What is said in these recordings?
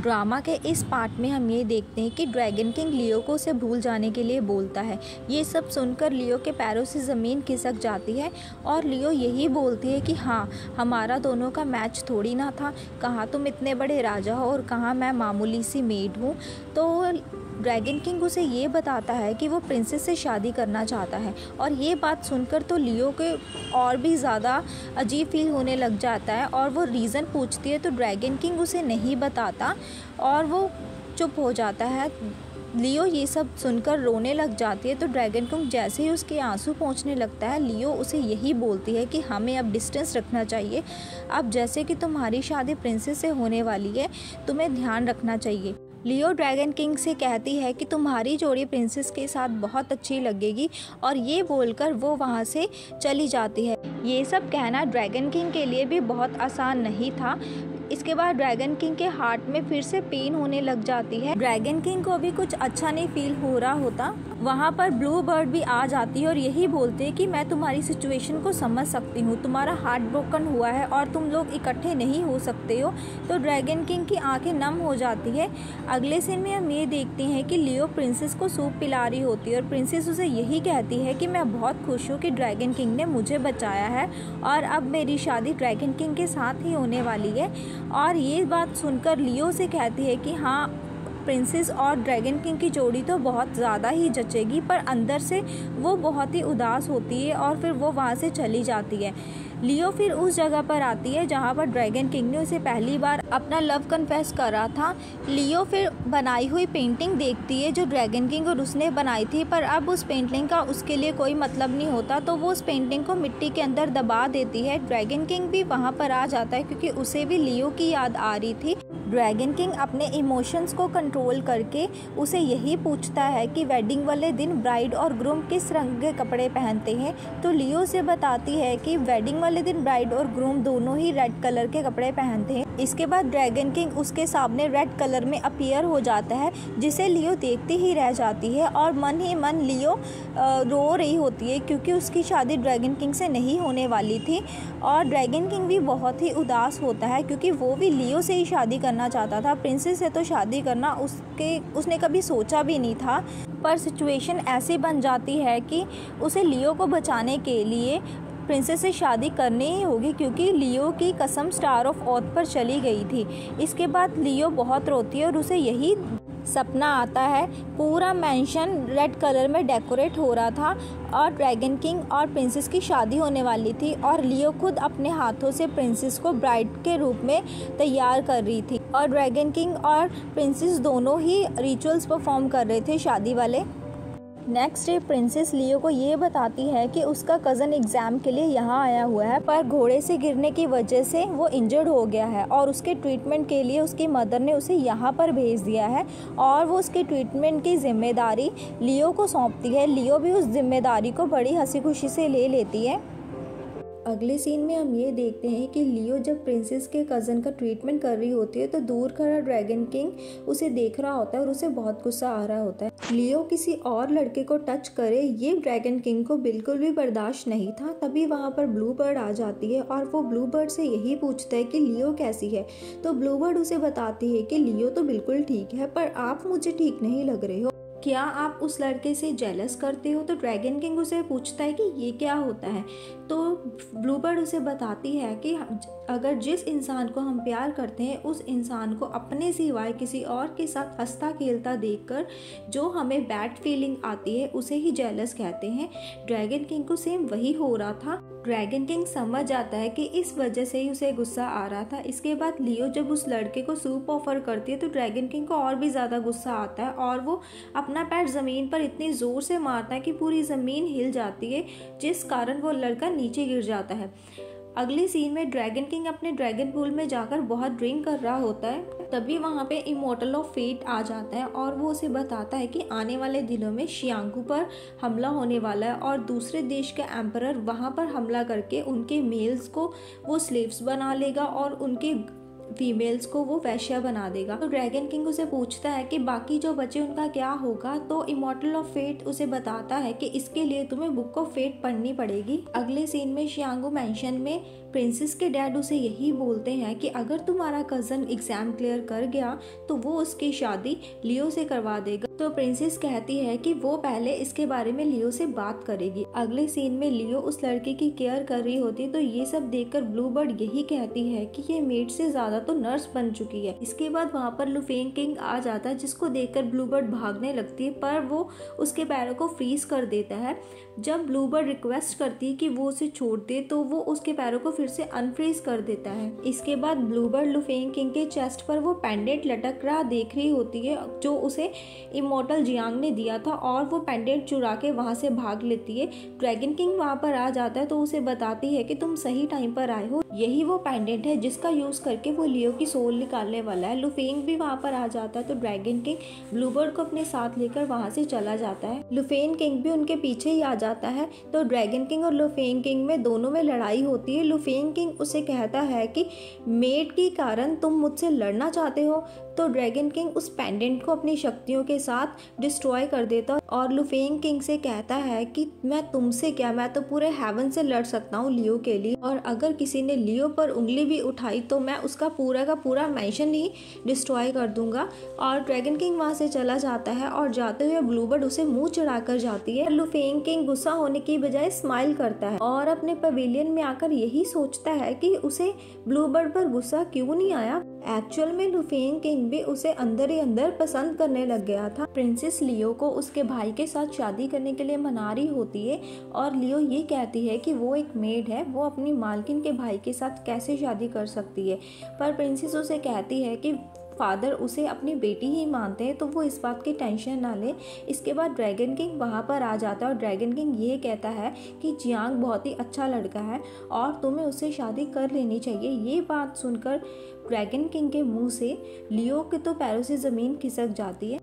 Drama के इस part में हम ये देखते हैं कि ड्रैगन किंग लियो को उसे भूल जाने के लिए बोलता है। ये सब सुनकर लियो के पैरों से ज़मीन खिसक जाती है और लियो यही बोलती है कि हाँ, हमारा दोनों का मैच थोड़ी ना था, कहाँ तुम इतने बड़े राजा हो और कहाँ मैं मामूली सी मेड हूँ। तो ड्रैगन किंग उसे ये बताता है कि वो प्रिंसेस से शादी करना चाहता है और ये बात सुनकर तो लियो के और भी ज़्यादा अजीब फील होने लग जाता है और वो रीज़न पूछती है तो ड्रैगन किंग उसे नहीं बताता और वो चुप हो जाता है। लियो ये सब सुनकर रोने लग जाती है तो ड्रैगन किंग जैसे ही उसके आंसू पहुंचने लगता है, लियो उसे यही बोलती है कि हमें अब डिस्टेंस रखना चाहिए। अब जैसे कि तुम्हारी शादी प्रिंसेस से होने वाली है, तुम्हें ध्यान रखना चाहिए। लियो ड्रैगन किंग से कहती है कि तुम्हारी जोड़ी प्रिंसेस के साथ बहुत अच्छी लगेगी और ये बोलकर वो वहाँ से चली जाती है। ये सब कहना ड्रैगन किंग के लिए भी बहुत आसान नहीं था। इसके बाद ड्रैगन किंग के हार्ट में फिर से पेन होने लग जाती है। ड्रैगन किंग को अभी कुछ अच्छा नहीं फील हो रहा होता। वहाँ पर ब्लू बर्ड भी आ जाती है और यही बोलते हैं कि मैं तुम्हारी सिचुएशन को समझ सकती हूँ, तुम्हारा हार्ट ब्रोकन हुआ है और तुम लोग इकट्ठे नहीं हो सकते हो। तो ड्रैगन किंग की आंखें नम हो जाती है। अगले सीन में हम ये देखते हैं कि लियो प्रिंसेस को सूप पिला रही होती है और प्रिंसेस उसे यही कहती है कि मैं बहुत खुश हूँ कि ड्रैगन किंग ने मुझे बचाया है और अब मेरी शादी ड्रैगन किंग के साथ ही होने वाली है। और ये बात सुनकर लियो से कहती है कि हाँ, प्रिंसेस और ड्रैगन किंग की जोड़ी तो बहुत ज़्यादा ही जचेगी, पर अंदर से वो बहुत ही उदास होती है और फिर वो वहाँ से चली जाती है। लियो फिर उस जगह पर आती है जहाँ पर ड्रैगन किंग ने उसे पहली बार अपना लव कन्फेस करा था। लियो फिर बनाई हुई पेंटिंग देखती है जो ड्रैगन किंग और उसने बनाई थी, पर अब उस पेंटिंग का उसके लिए कोई मतलब नहीं होता, तो वो उस पेंटिंग को मिट्टी के अंदर दबा देती है। ड्रैगन किंग भी वहाँ पर आ जाता है क्योंकि उसे भी लियो की याद आ रही थी। ड्रैगन किंग अपने इमोशंस को कंट्रोल करके उसे यही पूछता है कि वेडिंग वाले दिन ब्राइड और ग्रूम किस रंग के कपड़े पहनते हैं। तो लियो से बताती है कि वेडिंग वाले दिन ब्राइड और ग्रूम दोनों ही रेड कलर के कपड़े पहनते हैं। इसके बाद ड्रैगन किंग उसके सामने रेड कलर में अपीयर हो जाता है, जिसे लियो देखती ही रह जाती है और मन ही मन लियो रो रही होती है क्योंकि उसकी शादी ड्रैगन किंग से नहीं होने वाली थी। और ड्रैगन किंग भी बहुत ही उदास होता है क्योंकि वो भी लियो से ही शादी करना चाहता था। प्रिंसेस से तो शादी करना उसने कभी सोचा भी नहीं था, पर सिचुएशन ऐसी बन जाती है कि उसे लियो को बचाने के लिए प्रिंसेस से शादी करनी ही होगी क्योंकि लियो की कसम स्टार ऑफ ऑथ पर चली गई थी। इसके बाद लियो बहुत रोती है और उसे यही सपना आता है। पूरा मैंशन रेड कलर में डेकोरेट हो रहा था और ड्रैगन किंग और प्रिंसेस की शादी होने वाली थी और लियो खुद अपने हाथों से प्रिंसेस को ब्राइड के रूप में तैयार कर रही थी और ड्रैगन किंग और प्रिंसेस दोनों ही रिचुअल्स परफॉर्म कर रहे थे शादी वाले। नेक्स्ट डे प्रिंसेस लियो को ये बताती है कि उसका कज़न एग्ज़ाम के लिए यहाँ आया हुआ है, पर घोड़े से गिरने की वजह से वो इंजर्ड हो गया है और उसके ट्रीटमेंट के लिए उसकी मदर ने उसे यहाँ पर भेज दिया है और वो उसके ट्रीटमेंट की जिम्मेदारी लियो को सौंपती है। लियो भी उस जिम्मेदारी को बड़ी हंसी खुशी से ले लेती है। अगले सीन में हम ये देखते हैं कि लियो जब प्रिंसेस के कज़न का ट्रीटमेंट कर रही होती है तो दूर खड़ा ड्रैगन किंग उसे देख रहा होता है और उसे बहुत गुस्सा आ रहा होता है। लियो किसी और लड़के को टच करे ये ड्रैगन किंग को बिल्कुल भी बर्दाश्त नहीं था। तभी वहाँ पर ब्लू बर्ड आ जाती है और वो ब्लू बर्ड से यही पूछता है कि लियो कैसी है। तो ब्लू बर्ड उसे बताती है कि लियो तो बिल्कुल ठीक है, पर आप मुझे ठीक नहीं लग रहे हो, क्या आप उस लड़के से जेलस करते हो। तो ड्रैगन किंग उसे पूछता है कि ये क्या होता है। तो ब्लू बर्ड उसे बताती है कि अगर जिस इंसान को हम प्यार करते हैं उस इंसान को अपने सिवाय किसी और के साथ हंसता खेलता देखकर जो हमें बैड फीलिंग आती है उसे ही जेलस कहते हैं। ड्रैगन किंग को सेम वही हो रहा था। ड्रैगन किंग समझ जाता है कि इस वजह से ही उसे गुस्सा आ रहा था। इसके बाद लियो जब उस लड़के को सूप ऑफर करती है तो ड्रैगन किंग को और भी ज़्यादा गुस्सा आता है और वो अपना पैर ज़मीन पर इतनी ज़ोर से मारता है कि पूरी ज़मीन हिल जाती है, जिस कारण वो लड़का नीचे गिर जाता है। अगले सीन में ड्रैगन किंग अपने ड्रैगन पूल में जाकर बहुत ड्रिंक कर रहा होता है। तभी वहाँ पे इमोर्टल ऑफ फेट आ जाता है और वो उसे बताता है कि आने वाले दिनों में शियांगू पर हमला होने वाला है और दूसरे देश का एम्परर वहाँ पर हमला करके उनके मेल्स को वो स्लेव्स बना लेगा और उनके फीमेल्स को वो वैश्या बना देगा। तो ड्रैगन किंग उसे पूछता है कि बाकी जो बचे उनका क्या होगा। तो इमॉर्टल ऑफ फेट उसे बताता है कि इसके लिए तुम्हें बुक ऑफ फेट पढ़नी पड़ेगी। अगले सीन में शियांगू मेंशन में प्रिंसेस के डैड उसे यही बोलते हैं कि अगर तुम्हारा कज़न एग्ज़ाम क्लियर कर गया तो वो उसकी शादी लियो से करवा देगा। तो प्रिंसेस कहती है कि वो पहले इसके बारे में लियो से बात करेगी। अगले सीन में लियो उस लड़के की केयर कर रही होती है, तो ये सब देखकर ब्लूबर्ड यही कहती है कि ये मेड से ज़्यादा तो नर्स बन चुकी है। इसके बाद वहाँ पर लुफेंग किंग आ जाता है, जिसको देखकर ब्लूबर्ड भागने लगती है, पर वो उसके पैरों को फ्रीज कर देता है। जब ब्लूबर्ड रिक्वेस्ट करती है कि वो उसे छोड़ दे तो वो उसके पैरों को फिर से अनफ्रीज कर देता है। इसके बाद ब्लूबर्ड लुफेंग किंग के चेस्ट पर वो पेंडेंट लटक रहा देख रही होती है जो उसे इमोर्टल जियांग ने दिया था, और वो पेंडेंट चुरा के वहाँ से भाग लेती है। ड्रैगन किंग वहाँ पर आ जाता है तो उसे बताती है कि तुम सही टाइम पर आए हो, यही वो पेंडेंट है जिसका यूज करके वो लियो की सोल निकालने वाला है। लुफेंग भी वहाँ पर आ जाता है तो ड्रैगन किंग ब्लूबर्ड को अपने साथ लेकर वहाँ से चला जाता है। लुफेंग किंग भी उनके पीछे ही आ जाता है। तो ड्रैगन किंग और लुफेंग किंग में दोनों में लड़ाई होती है। लुफेंग किंग उसे कहता है कि मेड के कारण तुम मुझसे लड़ना चाहते हो, तो ड्रैगन किंग उस पेंडेंट को अपनी शक्तियों के साथ डिस्ट्रॉय कर देता और लुफेंग किंग से कहता है कि मैं तुमसे क्या, मैं तो पूरे हेवन से लड़ सकता हूँ लियो के लिए, और अगर किसी ने लियो पर उंगली भी उठाई तो मैं उसका पूरा का पूरा मैंशन ही डिस्ट्रॉय कर दूंगा। और ड्रैगन किंग वहाँ से चला जाता है और जाते हुए ब्लूबर्ड उसे मुंह चढ़ाकर जाती है। लुफेंग किंग गुस्सा होने की बजाय स्माइल करता है और अपने पवेलियन में आकर यही सोचता है कि उसे ब्लूबर्ड पर गुस्सा क्यों नहीं आया। एक्चुअल में लुफेंग किंग भी उसे अंदर ही अंदर पसंद करने लग गया था। प्रिंसेस लियो को उसके भाई के साथ शादी करने के लिए मना रही होती है और लियो ये कहती है कि वो एक मेड है, वो अपनी मालकिन के भाई के साथ कैसे शादी कर सकती है। पर प्रिंसेस उसे कहती है कि फादर उसे अपनी बेटी ही मानते हैं, तो वो इस बात की टेंशन ना ले। इसके बाद ड्रैगन किंग वहाँ पर आ जाता है और ड्रैगन किंग ये कहता है कि जियांग बहुत ही अच्छा लड़का है और तुम्हें उससे शादी कर लेनी चाहिए। ये बात सुनकर ड्रैगन किंग के मुंह से लियो के तो पैरों से ज़मीन खिसक जाती है।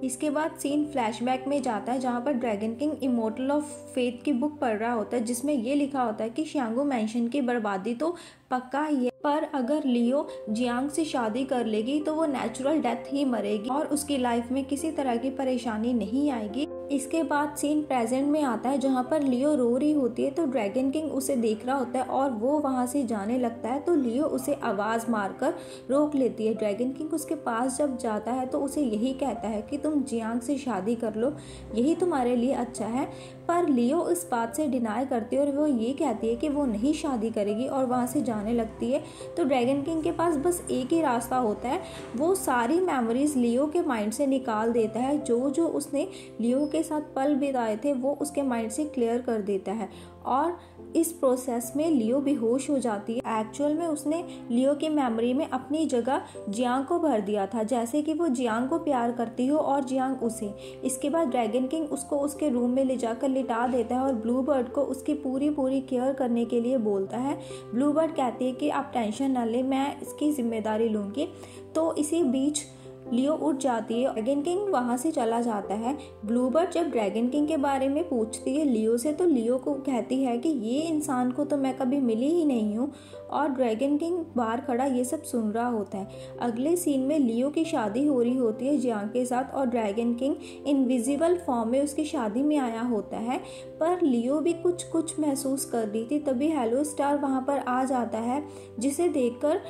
इसके बाद सीन फ्लैशबैक में जाता है जहाँ पर dragon king immortal of faith की बुक पढ़ रहा होता है, जिसमें ये लिखा होता है कि शियांगो मैंशन की बर्बादी तो पक्का ही है, पर अगर लियो जियांग से शादी कर लेगी तो वो नेचुरल डेथ ही मरेगी और उसकी लाइफ में किसी तरह की परेशानी नहीं आएगी। इसके बाद सीन प्रेजेंट में आता है जहाँ पर लियो रो रही होती है, तो ड्रैगन किंग उसे देख रहा होता है और वो वहाँ से जाने लगता है, तो लियो उसे आवाज़ मारकर रोक लेती है। ड्रैगन किंग उसके पास जब जाता है तो उसे यही कहता है कि तुम जियांग से शादी कर लो, यही तुम्हारे लिए अच्छा है। पर लियो इस बात से डिनाई करती है और वो ये कहती है कि वो नहीं शादी करेगी और वहाँ से जाने लगती है। तो ड्रैगन किंग के पास बस एक ही रास्ता होता है, वो सारी मेमोरीज लियो के माइंड से निकाल देता है। जो जो उसने लियो के साथ पल बिताए थे वो उसके माइंड से क्लियर कर देता है और इस प्रोसेस में लियो बेहोश हो जाती है। एक्चुअल में उसने लियो की मेमोरी में अपनी जगह जियांग को भर दिया था, जैसे कि वो जियांग को प्यार करती हो और जियांग उसे। इसके बाद ड्रैगन किंग उसको उसके रूम में ले जाकर लिटा देता है और ब्लूबर्ड को उसकी पूरी केयर करने के लिए बोलता है। ब्लूबर्ड कहती है कि आप टेंशन न ले, मैं इसकी जिम्मेदारी लूँगी। तो इसी बीच लियो उठ जाती है, ड्रैगन किंग वहाँ से चला जाता है। ब्लूबर्ड जब ड्रैगन किंग के बारे में पूछती है लियो से, तो लियो को कहती है कि ये इंसान को तो मैं कभी मिली ही नहीं हूँ, और ड्रैगन किंग बाहर खड़ा ये सब सुन रहा होता है। अगले सीन में लियो की शादी हो रही होती है जियांग के साथ और ड्रैगन किंग इनविजिबल फॉर्म में उसकी शादी में आया होता है, पर लियो भी कुछ महसूस कर रही थी। तभी हेलो स्टार वहाँ पर आ जाता है, जिसे देखकर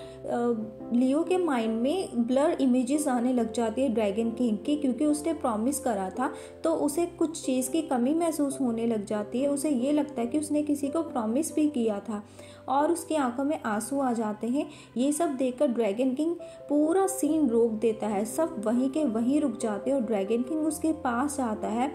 लियो के माइंड में ब्लर इमेजेस आने लग जाती है ड्रैगन किंग की, क्योंकि उसने प्रॉमिस करा था तो उसे कुछ चीज़ की कमी महसूस होने लग जाती है। उसे ये लगता है कि उसने किसी को प्रॉमिस भी किया था और उसकी आंखों में आंसू आ जाते हैं। ये सब देखकर ड्रैगन किंग पूरा सीन रोक देता है, सब वहीं के वहीं रुक जाते हैं और ड्रैगन किंग उसके पास आता है।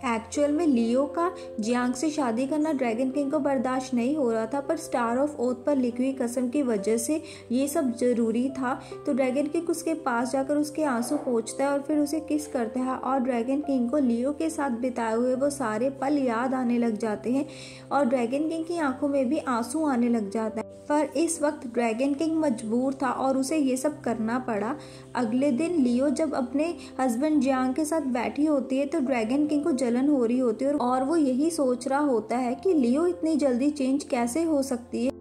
एक्चुअल में लियो का जियांग से शादी करना ड्रैगन किंग को बर्दाश्त नहीं हो रहा था, पर स्टार ऑफ ओथ पर लिखी हुई कसम की वजह से ये सब जरूरी था। तो ड्रैगन किंग उसके पास जाकर उसके आंसू पोंछता है और फिर उसे किस करता है और ड्रैगन किंग को लियो के साथ बिताए हुए वो सारे पल याद आने लग जाते हैं और ड्रैगन किंग की आंखों में भी आंसू आने लग जाता है। पर इस वक्त ड्रैगन किंग मजबूर था और उसे ये सब करना पड़ा। अगले दिन लियो जब अपने हस्बैंड जियांग के साथ बैठी होती है तो ड्रैगन किंग को जलन हो रही होती है और वो यही सोच रहा होता है कि लियो इतनी जल्दी चेंज कैसे हो सकती है।